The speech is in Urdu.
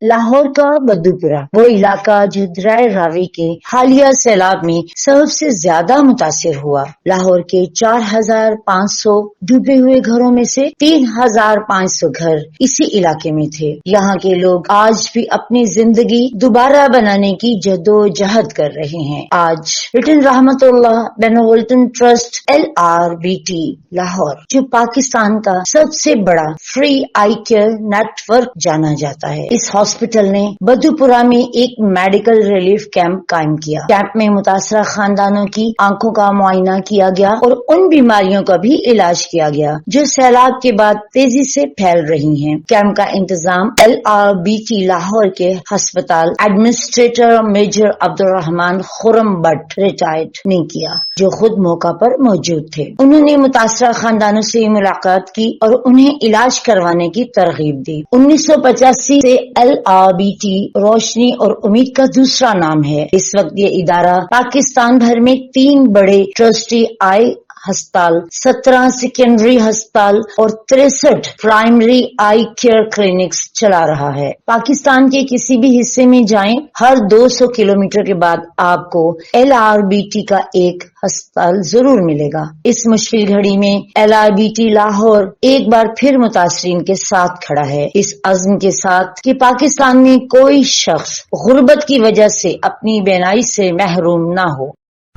لاہور کا بدوپورہ وہ علاقہ جو دریا راوی کے حالیہ سیلاب میں سب سے زیادہ متاثر ہوا۔ لاہور کے 4,500 ڈوبے ہوئے گھروں میں سے 3,500 گھر اسی علاقے میں تھے۔ یہاں کے لوگ آج بھی اپنی زندگی دوبارہ بنانے کی جدوجہد کر رہے ہیں۔ آج Layton Rahmat Ullah benevolent trust LRBT Lahore, جو پاکستان کا سب سے بڑا free eye care network جانا جاتا ہے، اس ہاسپٹل نے بدوپورہ میں ایک میڈیکل ریلیف کیمپ قائم کیا۔ کیمپ میں متاثرہ خاندانوں کی آنکھوں کا معائنہ کیا گیا اور ان بیماریوں کا بھی علاج کیا گیا جو سیلاب کے بعد تیزی سے پھیل رہی ہیں۔ کیمپ کا انتظام LRBT لاہور کے ہسپتال administrator major Abdul Rahman Khurram Butt retired نے کیا، جو خود موقع پر موجود تھے۔ انہوں نے متاثرہ خاندانوں سے ملاقات کی اور انہیں علاج کروانے کی ترغیب دی۔ 1985 سے LRBT روشنی اور امید کا دوسرا نام ہے۔ اس وقت یہ ادارہ پاکستان بھر میں 3 بڑے ٹرسٹی آئی ہسپتال، 17 سیکنڈری ہسپتال اور 63 پرائمری آئی کیئر کلینکس چلا رہا ہے۔ پاکستان کے کسی بھی حصے میں جائیں، ہر 200 کلومیٹر کے بعد آپ کو LRBT کا ایک ہسپتال ضرور ملے گا۔ اس مشکل گھڑی میں LRBT لاہور ایک بار پھر متاثرین کے ساتھ کھڑا ہے، اس عزم کے ساتھ کہ پاکستان میں کوئی شخص غربت کی وجہ سے اپنی بینائی سے محروم نہ ہو۔